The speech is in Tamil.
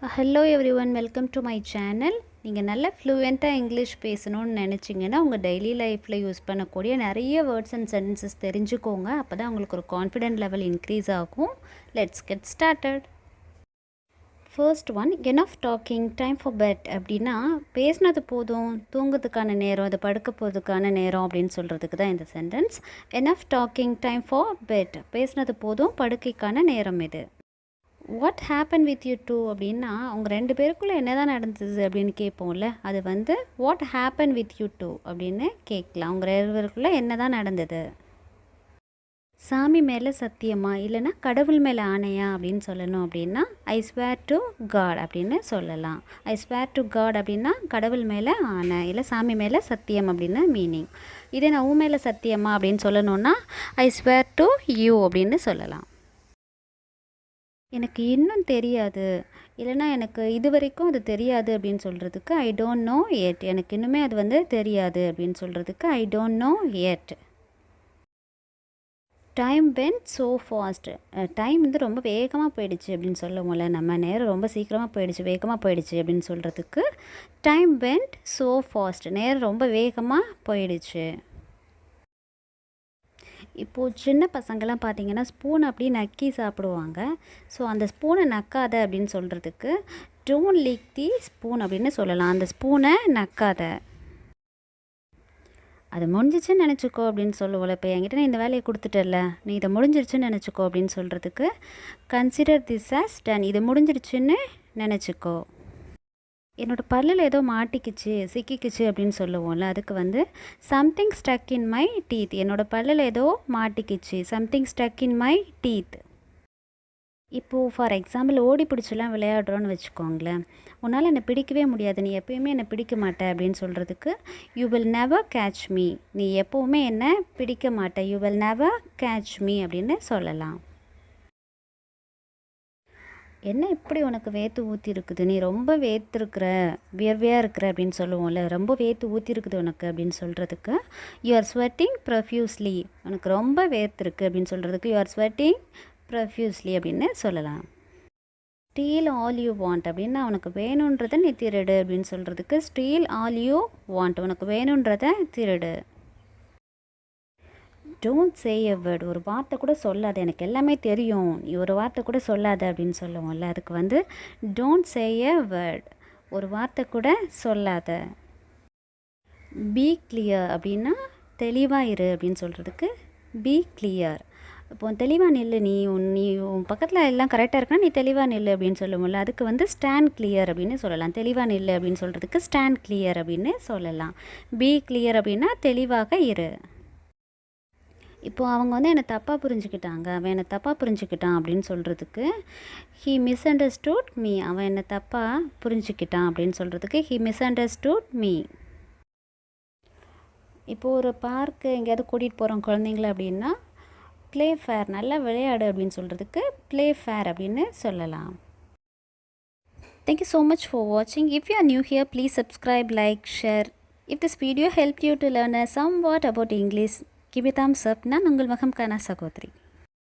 Hello every one, welcome to my channel. நீங்கள் நல்ல ஃப்ளூயண்ட்டாக இங்கிலீஷ் பேசணும்னு நினச்சிங்கன்னா உங்கள் டெய்லி லைஃப்பில் யூஸ் பண்ணக்கூடிய நிறைய வேர்ட்ஸ் அண்ட் சென்டென்சஸ் தெரிஞ்சுக்கோங்க. அப்போ தான் உங்களுக்கு ஒரு கான்ஃபிடென்ட் லெவல் இன்க்ரீஸ் ஆகும். Let's get started. First one, enough talking time for bed அப்படின்னா பேசினது போதும், தூங்குறதுக்கான நேரம், அது படுக்க போகிறதுக்கான நேரம் அப்படின்னு சொல்கிறதுக்கு தான் இந்த sentence. Enough talking time for bed, பேசினது போதும், படுக்கைக்கான நேரம் இது. What happen with you two அப்படின்னா அவங்க ரெண்டு பேருக்குள்ளே என்ன தான் நடந்தது அப்படின்னு கேட்போம்ல, அது வந்து what happen with you two அப்படின்னு கேட்கலாம். அவங்க ரெண்டு பேருக்குள்ளே என்ன தான் நடந்தது. சாமி மேலே சத்தியமா இல்லைன்னா கடவுள் மேலே ஆணையா அப்படின்னு சொல்லணும் அப்படின்னா ஐ ஸ்வேர் டு காட் அப்படின்னு சொல்லலாம். ஐ ஸ்வேர் டு காட் அப்படின்னா கடவுள் மேலே ஆணை இல்லை சாமி மேலே சத்தியம் அப்படின்னு மீனிங். இதே நான் உன் மேலே சத்தியமா அப்படின்னு சொல்லணுன்னா ஐ ஸ்வேர் டு யூ அப்படின்னு சொல்லலாம். எனக்கு இன்னும் தெரியாது இல்லைனா எனக்கு இது வரைக்கும் அது தெரியாது அப்படின்னு சொல்கிறதுக்கு ஐ டோன்ட் நோ எட். எனக்கு இன்னுமே அது வந்து தெரியாது அப்படின்னு சொல்கிறதுக்கு I don't know it. Time went so fast, time வந்து ரொம்ப வேகமாக போயிடுச்சு அப்படின்னு சொல்லுவோம்ல, நம்ம நேரம் ரொம்ப சீக்கிரமாக போயிடுச்சு, வேகமாக போயிடுச்சு அப்படின்னு சொல்கிறதுக்கு டைம் வென்ட் ஸோ ஃபாஸ்ட், நேரம் ரொம்ப வேகமாக போயிடுச்சு. இப்போது சின்ன பசங்கள்லாம் பார்த்திங்கன்னா ஸ்பூன் அப்படி நக்கி சாப்பிடுவாங்க. ஸோ அந்த ஸ்பூனை நக்காத அப்படின்னு சொல்கிறதுக்கு டோன்ட் லீக் தி ஸ்பூன் அப்படின்னு சொல்லலாம். அந்த ஸ்பூனை நக்காத, அது முடிஞ்சிச்சுன்னு நினச்சிக்கோ அப்படின்னு சொல்லுவோம்ல. இப்போ என்கிட்ட நீ இந்த வேலையை கொடுத்துட்டல, நீ இதை முடிஞ்சிருச்சுன்னு நினச்சிக்கோ அப்படின்னு சொல்கிறதுக்கு கன்சிடர் திஸ் ஆஸ் டன், இது முடிஞ்சிருச்சுன்னு நினச்சிக்கோ. என்னோடய பல்லில் ஏதோ மாட்டிக்கிச்சு சிக்கிக்குச்சு அப்படின்னு சொல்லுவோம்ல, அதுக்கு வந்து something stuck in my teeth, என்னோடய பல்லில் ஏதோ மாட்டிக்கிச்சு, something stuck in my teeth. இப்போது ஃபார் எக்ஸாம்பிள் ஓடி பிடிச்செல்லாம் விளையாடுறோன்னு வச்சுக்கோங்களேன், உன்னால் என்னை பிடிக்கவே முடியாது, நீ எப்போயுமே என்னை பிடிக்க மாட்டே அப்படின்னு சொல்கிறதுக்கு you will never catch me, நீ எப்போவுமே என்னை பிடிக்க மாட்டே, you will never catch me அப்படின்னு சொல்லலாம். என்ன இப்படி உனக்கு வேர்த்து ஊற்றி இருக்குது, நீ ரொம்ப வேர்த்துருக்குற, வியர்வையாக இருக்கிற அப்படின்னு சொல்லுவோம்ல, ரொம்ப வேர்த்து ஊற்றி இருக்குது உனக்கு அப்படின்னு சொல்கிறதுக்கு யூ ஆர் ஸ்வெட்டிங் ப்ரொஃப்யூஸ்லி, உனக்கு ரொம்ப வேர்த்துருக்கு அப்படின்னு சொல்கிறதுக்கு யூ ஆர் ஸ்வெட்டிங் ப்ரொஃப்யூஸ்லி அப்படின்னு சொல்லலாம். ஸ்டீல் ஆல் யூ வாண்ட் அப்படின்னா உனக்கு வேணுன்றதை நீ திருடு அப்படின்னு சொல்கிறதுக்கு ஸ்டீல் ஆல் யூ வாண்ட், உனக்கு வேணுன்றதை திருடு. டோன்ட் சே எ வேர்ட், ஒரு வார்த்தை கூட சொல்லாத, எனக்கு எல்லாமே தெரியும், நீ ஒரு வார்த்தை கூட சொல்லாத அப்படின்னு சொல்லுவோம்ல, அதுக்கு வந்து டோன்ட் சே எ வேர்ட், ஒரு வார்த்தை கூட சொல்லாத. பி கிளியர் அப்படின்னா தெளிவாக இரு அப்படின்னு சொல்கிறதுக்கு பி கிளியர். இப்போ தெளிவாக நில்லு, நீ உன் பக்கத்தில் எல்லாம் கரெக்டாக இருக்குன்னா நீ தெளிவாக நில்லு அப்படின்னு சொல்லுவோம்ல, அதுக்கு வந்து ஸ்டாண்ட் கிளியர் அப்படின்னு சொல்லலாம். தெளிவாக நில்லு அப்படின்னு சொல்கிறதுக்கு ஸ்டாண்ட் கிளியர் அப்படின்னு சொல்லலாம். பி கிளியர் அப்படின்னா தெளிவாக இரு. இப்போது அவங்க வந்து என்னை தப்பாக புரிஞ்சுக்கிட்டாங்க, அவன் என்னை தப்பாக புரிஞ்சுக்கிட்டான் அப்படின்னு சொல்கிறதுக்கு ஹீ மிஸ் அண்டர்ஸ்டூட் மீ, அவன் என்னை தப்பாக புரிஞ்சுக்கிட்டான் அப்படின்னு சொல்கிறதுக்கு ஹீ மிஸ் அண்டர்ஸ்டூட் மீ. இப்போது ஒரு பார்க்கு எங்கேயாவது கூட்டிகிட்டு போகிறோம் குழந்தைங்கள அப்படின்னா ப்ளே ஃபேர், நல்லா விளையாடு அப்படின்னு சொல்கிறதுக்கு ப்ளே ஃபேர் அப்படின்னு சொல்லலாம். Thank you so much for watching. If you are new here, please subscribe, like, share. If this video helped you to learn somewhat about English, give a thumbs up. நான் உங்கள் மகம் கனா சகோதரி.